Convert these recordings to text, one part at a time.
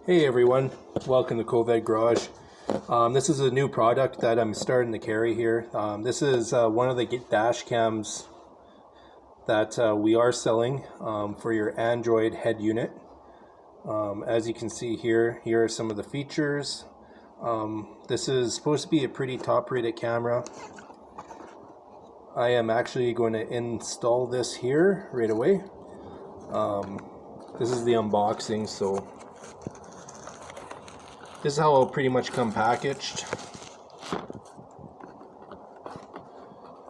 Hey everyone, welcome to Coved Garage. This is a new product that I'm starting to carry here. This is one of the dash cams that we are selling for your Android head unit. As you can see here are some of the features. This is supposed to be a pretty top rated camera. I am actually going to install this here right away. This is the unboxing, so this is how it'll pretty much come packaged,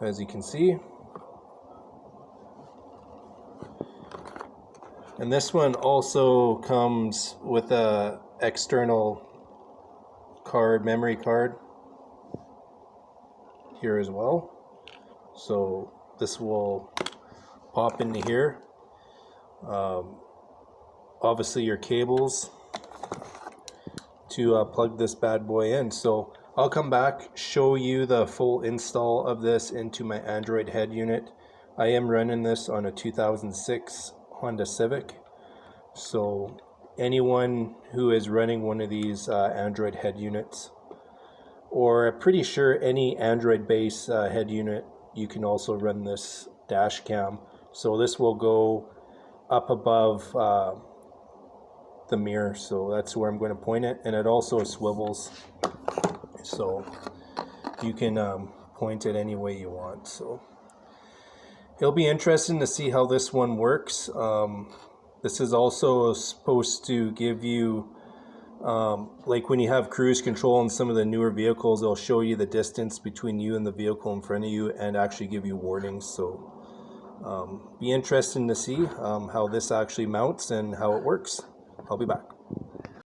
as you can see. And this one also comes with a external card, memory card here as well. So this will pop into here. Obviously your cables to plug this bad boy in. So I'll come back, show you the full install of this into my Android head unit. I am running this on a 2006 Honda Civic. So anyone who is running one of these Android head units, or I'm pretty sure any Android based head unit, you can also run this dash cam. So this will go up above the mirror, so that's where I'm going to point it, and it also swivels, so you can point it any way you want. So it'll be interesting to see how this one works. This is also supposed to give you like when you have cruise control on some of the newer vehicles, they'll show you the distance between you and the vehicle in front of you and actually give you warnings. So be interesting to see how this actually mounts and how it works. I'll be back.